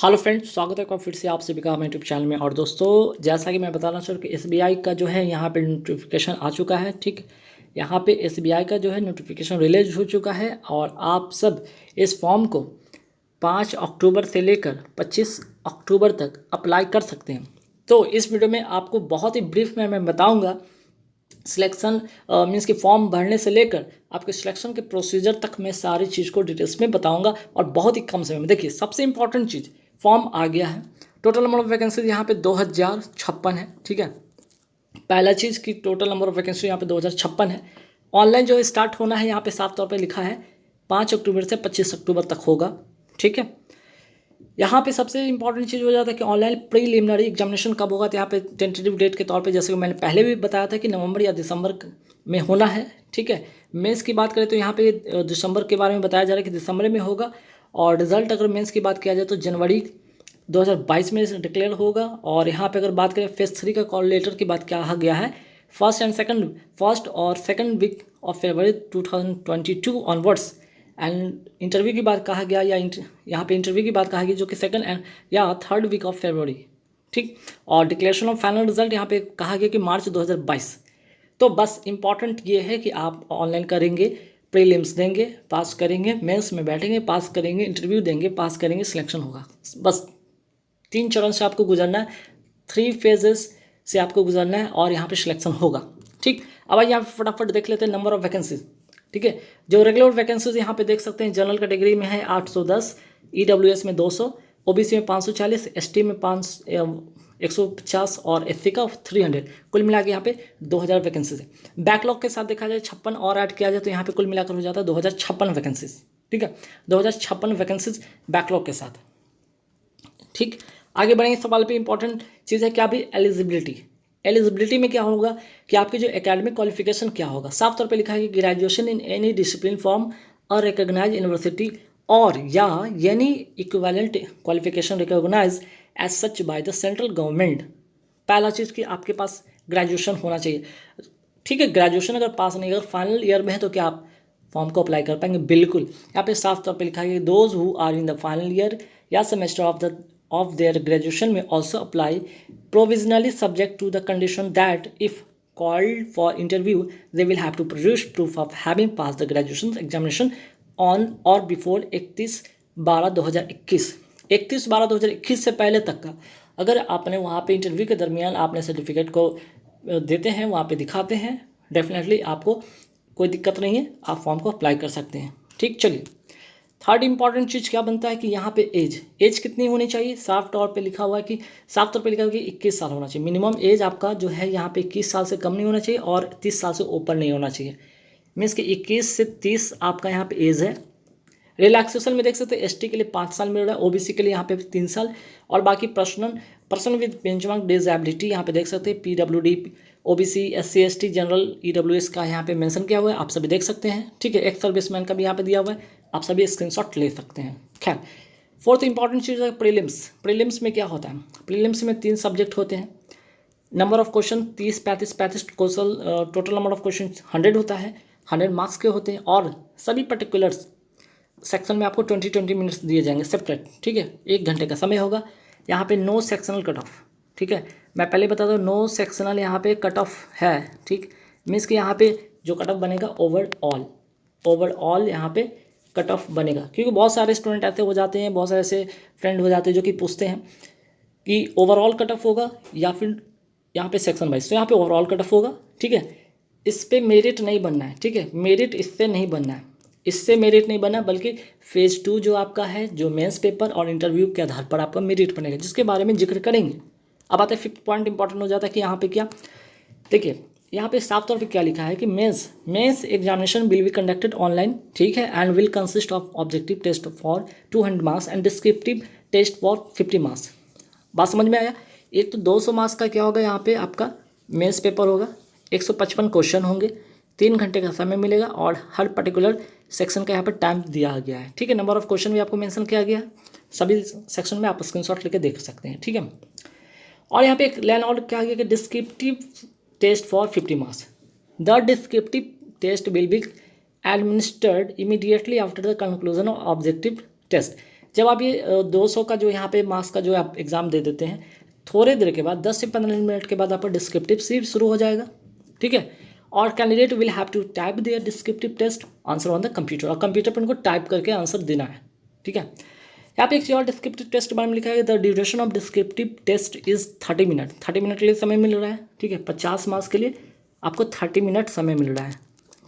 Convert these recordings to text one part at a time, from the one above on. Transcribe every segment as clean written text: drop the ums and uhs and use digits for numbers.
Hello friends, स्वागत है आपका फिर से आप सभी का हमारे यूट्यूब चैनल में। और दोस्तों, जैसा कि मैं बताना चाहूँ कि एसबीआई का जो है यहाँ पे नोटिफिकेशन आ चुका है। ठीक, यहाँ पे एसबीआई का जो है नोटिफिकेशन रिलीज हो चुका है और आप सब इस फॉर्म को 5 अक्टूबर से लेकर 25 अक्टूबर तक अप्लाई कर सकते हैं। तो इस वीडियो में आपको बहुत ही ब्रीफ में मैं बताऊँगा सिलेक्शन मीन्स कि फॉर्म भरने से लेकर आपके सिलेक्शन के प्रोसीजर तक मैं सारी चीज़ को डिटेल्स में बताऊंगा और बहुत ही कम समय में। देखिए, सबसे इंपॉर्टेंट चीज़, फॉर्म आ गया है। टोटल नंबर ऑफ वैकेंसीज यहाँ पे 2056 है। ठीक है, पहला चीज़ कि टोटल नंबर ऑफ वैकेंसी यहाँ पे 2056 है। ऑनलाइन जो स्टार्ट होना है यहाँ पे साफ तौर पे लिखा है 5 अक्टूबर से 25 अक्टूबर तक होगा। ठीक है, यहाँ पे सबसे इंपॉर्टेंट चीज़ हो जाता है कि ऑनलाइन प्रीलिमिनरी एग्जामिनेशन कब होगा। तो यहाँ पे टेंटेटिव डेट के तौर पे, जैसे कि मैंने पहले भी बताया था कि नवंबर या दिसंबर में होना है। ठीक है, मेंस की बात करें तो यहाँ पे दिसंबर के बारे में बताया जा रहा है कि दिसंबर में होगा। और रिजल्ट अगर मेंस की बात किया जाए तो जनवरी 2022 में डिक्लेयर होगा। और यहाँ पे अगर बात करें फेज 3 का कॉल लेटर की बात कहा गया है फर्स्ट और second week of February 2022 onwards. And interview की बात कहा गया, या यहाँ पे इंटरव्यू की बात कहा गई जो कि सेकंड एंड या थर्ड वीक ऑफ फरवरी। ठीक, और डिक्लेरेशन ऑफ फाइनल रिजल्ट यहाँ पे कहा गया कि मार्च 2022। तो बस इंपॉर्टेंट ये है कि आप ऑनलाइन करेंगे, प्रीलिम्स देंगे, पास करेंगे, मेंस में बैठेंगे, पास करेंगे, इंटरव्यू देंगे, पास करेंगे, सिलेक्शन होगा। बस 3 चरण से आपको गुजरना है, 3 फेजेस से आपको गुजरना है और यहाँ पे सिलेक्शन होगा। ठीक, अब आइए यहाँ फटाफट देख लेते हैं नंबर ऑफ वैकेंसीज। ठीक है, जो रेगुलर वैकेंसीज यहाँ पे देख सकते हैं, जनरल कैटेगरी में है 810, ईडब्ल्यूएस में 200, ओबीसी में 540, एसटी में 150 और एससी का 300। कुल मिला के यहाँ पे 2000 वैकेंसीज है। बैकलॉग के साथ देखा जाए 56 और ऐड किया जाए तो यहाँ पे कुल मिलाकर हो जाता है 2056 वैकेंसीज। ठीक है, 2056 वैकेंसीज बैकलॉग के साथ। ठीक, आगे बढ़ेंगे। सवाल पे इंपॉर्टेंट चीज़ है क्या भी एलिजिबिलिटी में क्या होगा कि आपकी जो एकेडमिक क्वालिफिकेशन क्या होगा। साफ तौर पे लिखा है कि graduation in any discipline from a recognised university और या any equivalent qualification recognise as such by the central government. पहला चीज़ कि आपके पास ग्रेजुएशन होना चाहिए। ठीक है, ग्रेजुएशन अगर पास नहीं, अगर फाइनल ईयर में है तो क्या आप फॉर्म को अप्लाई कर पाएंगे? बिल्कुल। यहाँ पे साफ तौर पे लिखा है कि those who are in the final year या semester of their graduation may also apply provisionally subject to the condition that if called for interview they will have to produce proof of having passed the graduation examination on or before 31/12/2021। 31/12/2021 से पहले तक का अगर आपने वहाँ पे interview के दरमियान आपने सर्टिफिकेट को देते हैं, वहाँ पे दिखाते हैं, डेफिनेटली आपको कोई दिक्कत नहीं है, आप फॉर्म को अप्लाई कर सकते हैं। ठीक, चलिए थर्ड इंपॉर्टेंट चीज़ क्या बनता है कि यहाँ पे एज कितनी होनी चाहिए। साफ तौर पे लिखा हुआ है कि 21 साल होना चाहिए। मिनिमम एज आपका जो है यहाँ पे 21 साल से कम नहीं होना चाहिए और 30 साल से ऊपर नहीं होना चाहिए। मीन्स कि 21 से 30 आपका यहाँ पे एज है। रिलैक्सेशन में देख सकते हैं एसटी के लिए 5 साल मिल रहा है, ओबीसी के लिए यहाँ पे 3 साल, और बाकी पर्सन विद बेंचमार्क डिसेबिलिटी यहाँ पे देख सकते हैं PWD, OBC, SC ST, general, EWS का यहाँ पे मेंशन किया हुआ है, आप सभी देख सकते हैं। ठीक है, एक्स सर्विसमैन का भी यहाँ पे दिया हुआ है, आप सभी स्क्रीनशॉट ले सकते हैं। खैर, फोर्थ इंपॉर्टेंट चीज़ है प्रीलिम्स में क्या होता है? प्रीलिम्स में 3 सब्जेक्ट होते हैं। Number of question 30, 35 question, total number of question 100 होता है, 100 मार्क्स के होते हैं और सभी पर्टिकुलर्स सेक्शन में आपको 20 मिनट्स दिए जाएंगे सेपरेट। ठीक है, 1 घंटे का समय होगा। यहाँ पे नो सेक्शनल कट ऑफ। ठीक है, मैं पहले बता दूँ नो सेक्शनल यहाँ पे कट ऑफ है। ठीक, मीन्स कि यहाँ पे जो कट ऑफ बनेगा ओवरऑल यहाँ पे कट ऑफ बनेगा, क्योंकि बहुत सारे स्टूडेंट ऐसे हो जाते हैं, बहुत सारे ऐसे फ्रेंड हो जाते हैं जो कि पूछते हैं कि ओवरऑल कट ऑफ होगा या फिर यहाँ पे सेक्शन वाइज। तो यहाँ पे ओवरऑल कट ऑफ होगा। ठीक है, इस पर मेरिट नहीं बनना है। ठीक है, मेरिट इससे नहीं बनना है, इससे मेरिट नहीं बना, बल्कि फेज़ 2 जो आपका है, जो मेंस पेपर और इंटरव्यू के आधार पर आपका मेरिट बनेगा, जिसके बारे में जिक्र करेंगे। अब आता है 5th पॉइंट इंपॉर्टेंट हो जाता है कि यहाँ पे क्या, देखिए यहाँ पे साफ तौर पे क्या लिखा है कि mains examination will be conducted online. ठीक है, and will consist of objective test for 200 marks and descriptive test for 50 marks. बात समझ में आया? एक तो 200 मार्क्स का क्या होगा, यहाँ पे आपका मेंस पेपर होगा, 155 क्वेश्चन होंगे, 3 घंटे का समय मिलेगा और हर पर्टिकुलर सेक्शन का यहाँ पर टाइम दिया गया है। ठीक है, नंबर ऑफ क्वेश्चन भी आपको मेंशन किया गया है, सभी सेक्शन में आप स्क्रीनशॉट लेके देख सकते हैं। ठीक है, और यहाँ पे एक लाइन और क्या गया कि descriptive test for 50 marks. The descriptive test will be administered immediately after the conclusion of objective test. जब आप ये 200 का जो यहाँ पे मार्क्स का जो आप एग्ज़ाम दे देते हैं, थोड़े देर के बाद 10 से 15 मिनट के बाद आपका डिस्क्रिप्टिव सी शुरू हो जाएगा, ठीक है। और candidate will have to type their descriptive test answer on the computer, और कंप्यूटर पर उनको टाइप करके आंसर देना है, ठीक है। यहाँ पे एक और डिस्क्रिप्टिव टेस्ट के बारे में लिखा है, the duration of descriptive test is 30 minute, 30 minute के लिए समय मिल रहा है, ठीक है। 50 मार्क्स के लिए आपको 30 मिनट समय मिल रहा है,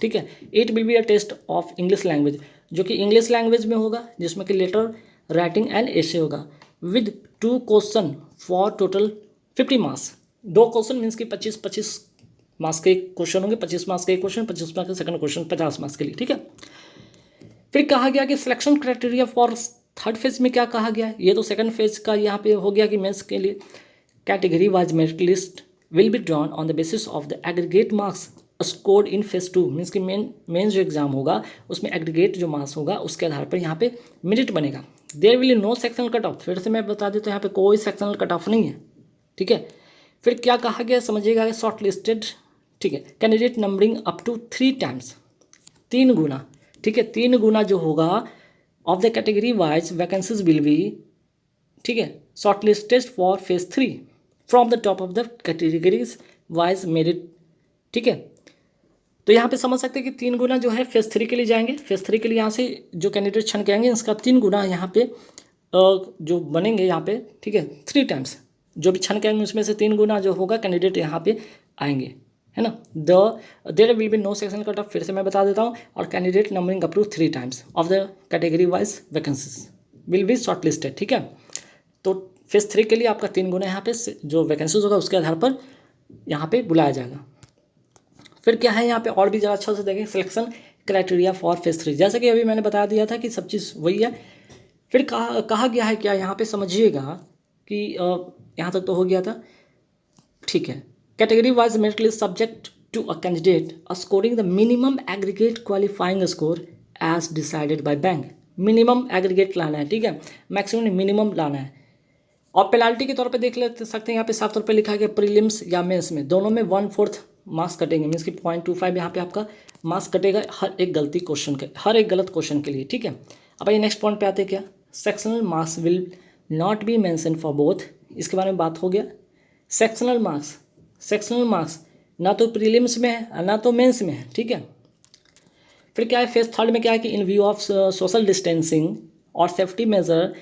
ठीक है। It will be a test of English language, जो कि इंग्लिश लैंग्वेज में होगा, जिसमें कि लेटर राइटिंग एंड एसे होगा, with 2 question for total 50 marks. 2 question means कि 25 मार्क्स के क्वेश्चन होंगे, 25 मार्क्स के एक क्वेश्चन, 25 मार्क्स के सेकंड क्वेश्चन, 50 मार्क्स के लिए, ठीक है। फिर कहा गया कि selection criteria for third phase में क्या कहा गया है, ये तो सेकंड फेज का यहाँ पे हो गया कि मेंस के लिए category wise merit list will be drawn on the basis of the aggregate marks scored in phase 2, means कि मेन जो एग्जाम होगा उसमें एग्रीगेट जो मार्क्स होगा उसके आधार पर यहाँ पे मेरिट बनेगा। There will no sectional cut off, फिर से मैं बता देता हूँ यहाँ पे कोई सेक्शनल कट ऑफ नहीं है, ठीक है। फिर क्या कहा गया समझिएगा, शॉर्ट लिस्टेड, ठीक है, candidate numbering up to 3 times, 3 गुना, ठीक है, 3 गुना जो होगा of the category wise vacancies will be, ठीक है, short listed for phase 3 from the top of the categories wise merit, ठीक है। तो यहाँ पे समझ सकते हैं कि 3 गुना जो है फेज 3 के लिए जाएंगे, फेज 3 के लिए यहाँ से जो कैंडिडेट छन के आएंगे इसका 3 गुना यहाँ पे जो बनेंगे यहाँ पे, ठीक है, 3 टाइम्स जो भी छन के आएंगे उसमें से 3 गुना जो होगा कैंडिडेट यहाँ पे आएंगे, है ना। There will be no sectional cut off, फिर से मैं बता देता हूँ, और candidate numbering up to 3 times of the category wise vacancies will be short listed, ठीक है। तो फेज 3 के लिए आपका 3 गुना यहाँ पे जो वैकेंसीज होगा उसके आधार पर यहाँ पे बुलाया जाएगा। फिर क्या है यहाँ पे और भी ज़रा अच्छा से देखें, सिलेक्शन क्राइटेरिया फॉर फेज 3, जैसे कि अभी मैंने बता दिया था कि सब चीज़ वही है। फिर कहा गया है क्या, यहाँ पे समझिएगा कि यहाँ तक तो हो गया था, ठीक है। Category wise merit list subject to a candidate scoring the minimum aggregate qualifying score as decided by bank, minimum aggregate लाना है, ठीक है, मैक्सिमम मिनिमम लाना है। और पेनाल्टी के तौर पे देख सकते हैं यहाँ पे साफ तौर पे लिखा गया, प्रीलिम्स या मेंस में दोनों में 1/4 मार्क्स कटेंगे, मीन्स कि 0.25 यहाँ पे आपका मार्क्स कटेगा हर एक गलती क्वेश्चन के, हर एक गलत क्वेश्चन के लिए, ठीक है। अब ये नेक्स्ट पॉइंट पे आते हैं, क्या sectional marks will not be mention for both, इसके बारे में बात हो गया। सेक्शनल मार्क्स ना तो प्रीलिम्स में है ना तो मेंस में है, ठीक है। फिर क्या है फेज 3 में क्या है कि in view of social distancing और safety measure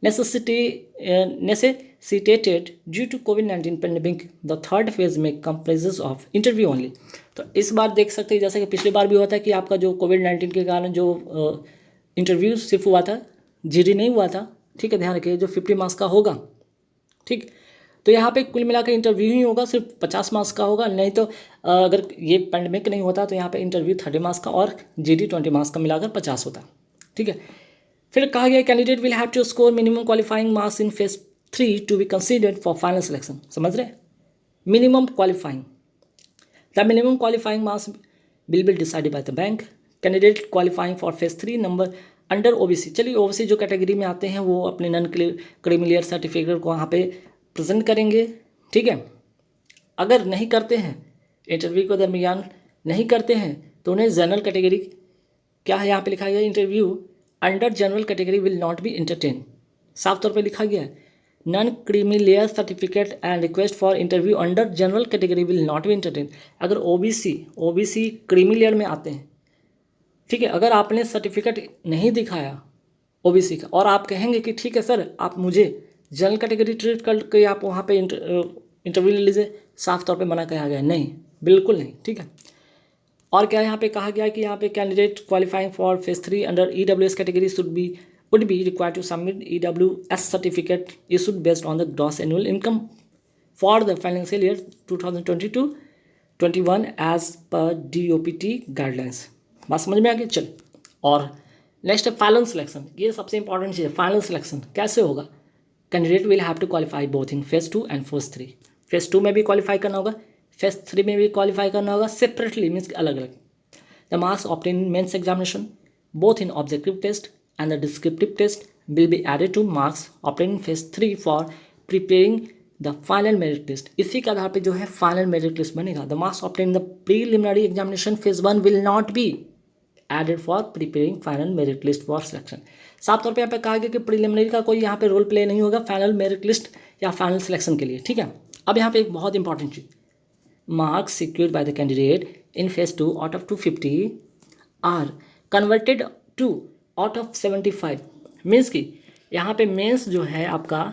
necessitated due to COVID-19 pandemic, the third phase में comprises of interview only। तो इस बार देख सकते हैं जैसे कि पिछली बार भी हुआ था कि आपका जो COVID-19 के कारण जो इंटरव्यू सिर्फ हुआ था, जीडी नहीं हुआ था, ठीक है, ध्यान रखिए, जो 50 मार्क्स का होगा, ठीक। तो यहाँ पे कुल मिलाकर इंटरव्यू ही होगा, सिर्फ 50 मार्क्स का होगा, नहीं तो अगर ये पैंडमिक नहीं होता तो यहाँ पे इंटरव्यू 30 मार्क्स का और जीडी 20 मार्क्स का मिलाकर 50 होता, ठीक है। फिर कहा गया candidate will have to score minimum qualifying marks in phase 3 to be considered for final selection, समझ रहे, minimum qualifying, the minimum qualifying marks will be decided by the bank, candidate qualifying for phase 3 number under OBC, चलिए OBC जो category में आते हैं वो अपने non creamy layer certificate को वहाँ पे प्रेजेंट करेंगे, ठीक है। अगर नहीं करते हैं, इंटरव्यू के दरमियान नहीं करते हैं, तो उन्हें जनरल कैटेगरी, क्या है यहाँ पे लिखा गया, interview under general category will not be entertain, साफ तौर पे लिखा गया है, non creamy layer certificate and request for interview under general category will not be entertain. अगर ओबीसी क्रीमिलियर में आते हैं, ठीक है, अगर आपने सर्टिफिकेट नहीं दिखाया ओबीसी का और आप कहेंगे कि ठीक है सर आप मुझे जनरल कैटेगरी ट्रीट करके आप वहाँ पे इंटरव्यू ले लीजिए, साफ तौर पे मना किया गया है, नहीं, बिल्कुल नहीं, ठीक है। और क्या यहाँ पे कहा गया है कि यहाँ पे candidate qualifying for phase 3 under EWS category would be required to submit EWS certificate issued based on the gross annual income for the financial year 2022-21 as per DOPT guidelines। बात समझ में आ गई, चल। और नेक्स्ट है फाइनल सिलेक्शन, ये सबसे important चीज़ है। फाइनल सिलेक्शन कैसे होगा, candidate will have to qualify both in phase 2 and phase 3, phase 2 में भी क्वालिफाई करना होगा, फेज 3 में भी क्वालिफाई करना होगा, सेपरेटली मीन्स अलग अलग। The marks obtain in mains examination both in objective test and the descriptive test will be added to marks obtained in phase 3 for preparing the final merit list। इसी के आधार पे जो है final merit list बनेगा। the marks obtained in the preliminary examination phase 1 will not be added for preparing final merit list for selection. साफ तौर पे यहाँ पे कहा गया कि प्रीलिमिनरी का कोई यहाँ पे रोल प्ले नहीं होगा फाइनल मेरिट लिस्ट या फाइनल सिलेक्शन के लिए, ठीक है। अब यहाँ पे एक बहुत इंपॉर्टेंट चीज़, marks secured by the candidate in phase 2 out of 250 are converted to out of 75। मीन्स कि यहाँ पे मेंस जो है आपका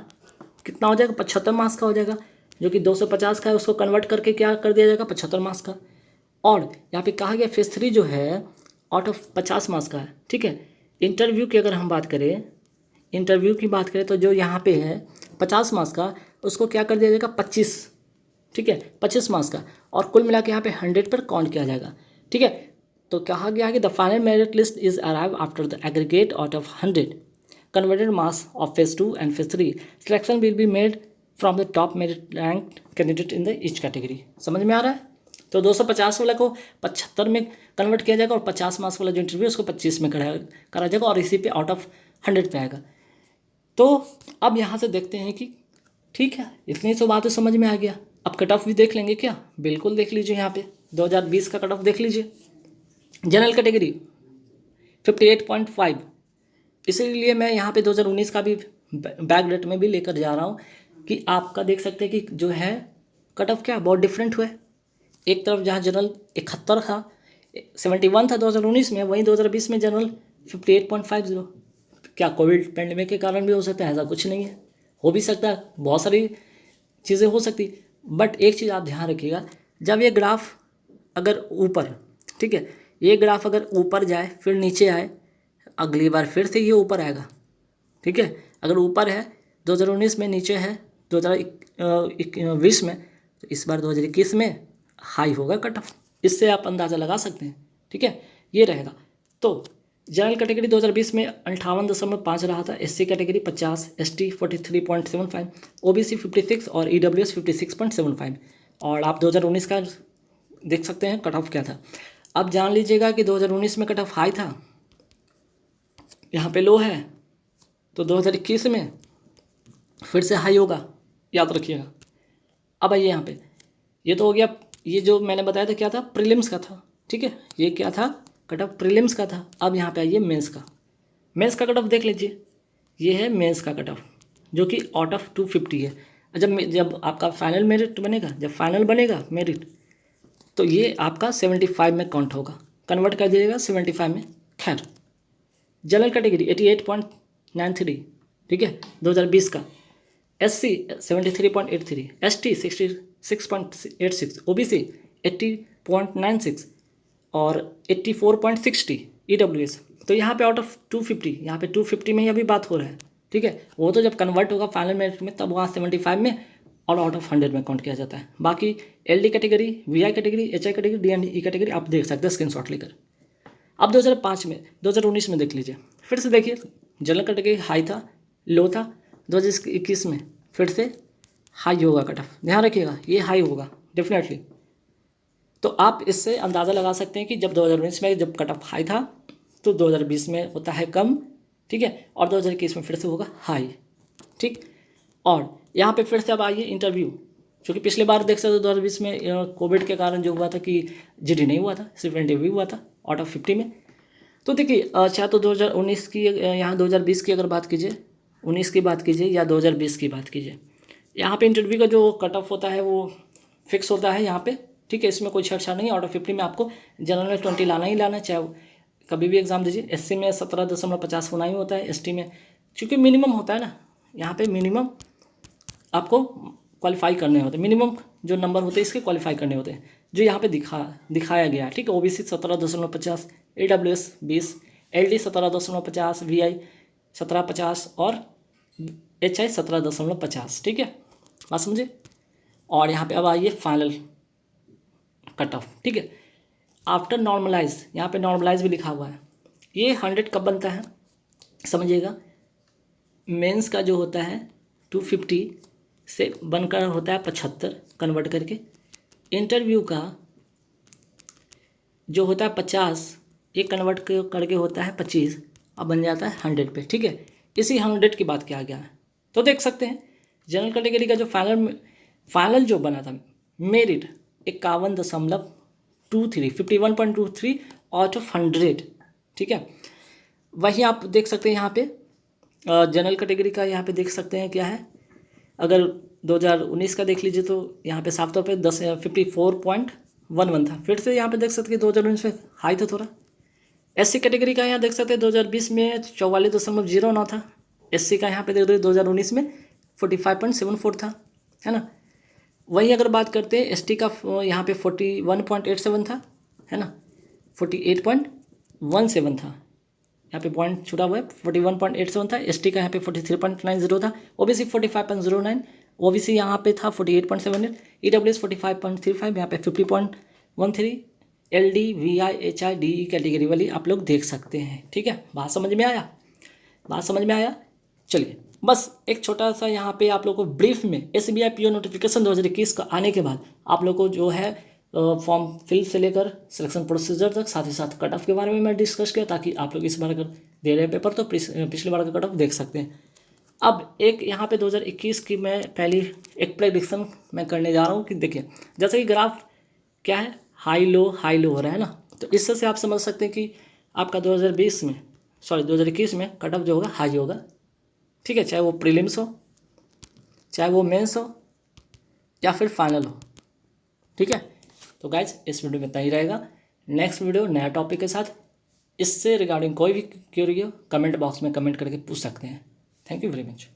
कितना हो जाएगा, 75 मार्क्स का हो जाएगा, जो कि 250 का है उसको कन्वर्ट करके क्या कर दिया जाएगा, 75 मार्क्स का। और यहाँ पे कहा गया फेज 3 जो है आउट ऑफ 50 मार्क्स का है, ठीक है। इंटरव्यू की अगर हम बात करें, इंटरव्यू की बात करें तो जो यहाँ पे है 50 मार्क्स का, उसको क्या कर दिया जाएगा 25, ठीक है, 25 मार्क्स का, और कुल मिला के यहाँ पे 100 पर काउंट किया जाएगा, ठीक है। तो कहा गया है कि the final merit list is arrive after the aggregate out of 100 converted mass of phase 2 and phase 3. Selection will be made from the top merit ranked candidate in the each category. समझ में आ रहा है? तो 250 वाला को 75 में convert किया जाएगा और 50 मार्क्स वाला जो इंटरव्यू उसको 25 में करा जाएगा और इसी पे आउट ऑफ 100 पे आएगा। तो अब यहाँ से देखते हैं कि ठीक है, इतनी तो बातें समझ में आ गया। अब कट ऑफ भी देख लेंगे क्या? बिल्कुल देख लीजिए, यहाँ पे 2020 का कट ऑफ देख लीजिए। जनरल कैटेगरी 58.5, इसीलिए मैं यहाँ पे 2019 का भी बैक डेट में भी लेकर जा रहा हूँ कि आपका देख सकते हैं कि जो है कट ऑफ क्या बहुत डिफरेंट हुआ है। एक तरफ जहाँ जनरल 71 था, 71 था 2019 में, वहीं 2020 में जनरल 58.50। क्या कोविड पेंडेमिक के कारण भी हो सकता है? ऐसा कुछ नहीं है, हो भी सकता है, बहुत सारी चीज़ें हो सकती। बट एक चीज़ आप ध्यान रखिएगा, जब ये ग्राफ अगर ऊपर, ठीक है, ये ग्राफ अगर ऊपर जाए फिर नीचे आए, अगली बार फिर से ये ऊपर आएगा, ठीक है। अगर ऊपर है 2019 में, नीचे है 2020 में, तो इस बार 2021 में हाई होगा कट ऑफ। इससे आप अंदाज़ा लगा सकते हैं, ठीक है, ये रहेगा। तो जनरल कैटेगरी 2020 में 58.5 रहा था, एससी कैटेगरी 50, एसटी 43.75, ओबीसी 56 और ईडब्ल्यूएस 56.75। और आप 2019 का देख सकते हैं कट ऑफ क्या था। अब जान लीजिएगा कि 2019 में कट ऑफ हाई था, यहाँ पे लो है, तो 2021 में फिर से हाई होगा, याद रखिएगा। अब आइए यहाँ पे, ये तो हो गया, ये जो मैंने बताया था क्या था, प्रीलिम्स का था, ठीक है, ये क्या था, कट ऑफ प्रीलिम्स का था। अब यहाँ पे आइए मेंस का, मेंस का कट ऑफ देख लीजिए, ये है मेंस का कट ऑफ जो कि आउट ऑफ 250 है। जब आपका फाइनल मेरिट बनेगा, जब फाइनल बनेगा मेरिट, तो ये आपका 75 में काउंट होगा, कन्वर्ट कर दीजिएगा 75 में। खैर, जनरल कैटेगरी 88.93, ठीक है, 2020 का, एससी 73.83, एसटी 66.86, ओबीसी 80.96 और 84.60 ईडब्ल्यूएस। तो यहाँ पे आउट ऑफ 250, यहाँ पे 250 में ही अभी बात हो रहा है, ठीक है। वो तो जब कन्वर्ट होगा फाइनल मेरिट में तब वहाँ 75 में और आउट ऑफ 100 में काउंट किया जाता है। बाकी LD category, VI category, HI category, DNE category आप देख सकते हैं स्क्रीनशॉट लेकर। अब 2005 में, 2019 में देख लीजिए, फिर से देखिए, जनरल कैटेगरी हाई था, लो था, 2021 में फिर से हाई होगा कट ऑफ, ध्यान रखिएगा, ये हाई होगा डेफिनेटली। तो आप इससे अंदाज़ा लगा सकते हैं कि जब 2019 में जब कट ऑफ हाई था तो 2020 में होता है कम, ठीक है, और 2021 में फिर से होगा हाई, ठीक। और यहाँ पे फिर से अब आइए इंटरव्यू, क्योंकि पिछले बार देख सकते 2020 में कोविड के कारण जो हुआ था कि जीडी नहीं हुआ था, सिर्फ इंटरव्यू हुआ था आउट ऑफ 50 में। तो देखिए, अच्छा, तो 2019 की, यहाँ 2020 की अगर बात कीजिए, 19 की बात कीजिए या 2020 की बात कीजिए, यहाँ पे इंटरव्यू का जो कट ऑफ होता है वो फिक्स होता है यहाँ पे, ठीक है, इसमें कोई छेड़छाड़ नहीं। आउट ऑफ 50 में आपको जनरल में 20 लाना ही लाना, चाहे कभी भी एग्जाम दीजिए। एससी में 17.50 होना ही होता है, एसटी में क्योंकि मिनिमम होता है ना, यहाँ पे मिनिमम आपको क्वालिफाई करने होते हैं, मिनिमम जो नंबर होते हैं इसके क्वालिफाई करने होते हैं, जो यहाँ पे दिखाया गया, ठीक है। ओबीसी 17.50, AWS 20, LD 17.50, VI 17.50 और HI 17.50, ठीक है, बात समझे। और यहाँ पे अब आइए फाइनल कट ऑफ, ठीक है, आफ्टर नॉर्मलाइज, यहाँ पे नॉर्मलाइज भी लिखा हुआ है। ये 100 कब बनता है समझिएगा, मेंस का जो होता है 250 से बनकर होता है 75 कन्वर्ट करके, इंटरव्यू का जो होता है 50, ये कन्वर्ट करके होता है 25, अब बन जाता है 100 पे, ठीक है। इसी 100 की बात किया गया है। तो देख सकते हैं जनरल कैटेगरी का जो फाइनल जो बना था मेरिट 51.23, 51.23 आउट ऑफ 100, ठीक है। वहीं आप देख सकते हैं यहाँ पे जनरल कैटेगरी का यहाँ पे देख सकते हैं क्या है। अगर 2019 का देख लीजिए तो यहाँ पे साफ तौर पे 54.11 था। फिर से यहाँ पे देख सकते हैं 2019 में हाई था थोड़ा। एससी कैटेगरी का यहाँ देख सकते हैं 2020 में 44.09 था। एससी का यहाँ पे देख रहे 2019 में 45.74 था, है ना। वहीं अगर बात करते हैं एसटी का यहाँ पे 41.87 था, है ना, 48.17 था। यहाँ पे पॉइंट छूटा हुआ है, 41.87 था। एसटी का यहाँ पे 43.90 था। ओबीसी 45.09, ओबीसी यहाँ पे था 48.78, ईडब्ल्यूएस 45.35, यहाँ पे 50.13, LD VI HI DE category वाली आप लोग देख सकते हैं। ठीक है, बात समझ में आया, बात समझ में आया। चलिए बस एक छोटा सा यहाँ पे आप लोग को ब्रीफ में एसबीआई पीओ नोटिफिकेशन 2021 का आने के बाद आप लोग को जो है फॉर्म फिल से लेकर सिलेक्शन प्रोसीजर तक, साथ ही साथ कट ऑफ के बारे में मैं डिस्कस किया, ताकि आप लोग इस बार अगर दे रहे हैं पेपर तो पिछले बार का कट ऑफ देख सकते हैं। अब एक यहाँ पे 2021 की मैं पहली एक प्रेडिक्शन मैं करने जा रहा हूँ कि देखिए जैसे कि ग्राफ क्या है, हाई लो हो रहा है ना, तो इससे से आप समझ सकते हैं कि आपका 2021 में कट ऑफ जो होगा हाई होगा। ठीक है, चाहे वो प्रीलिम्स हो, चाहे वो मेंस हो, या फिर फाइनल हो। ठीक है, तो गाइज इस वीडियो में इतना ही रहेगा। नेक्स्ट वीडियो नया टॉपिक के साथ, इससे रिगार्डिंग कोई भी क्वेरी हो कमेंट बॉक्स में कमेंट करके पूछ सकते हैं। Thank you very much.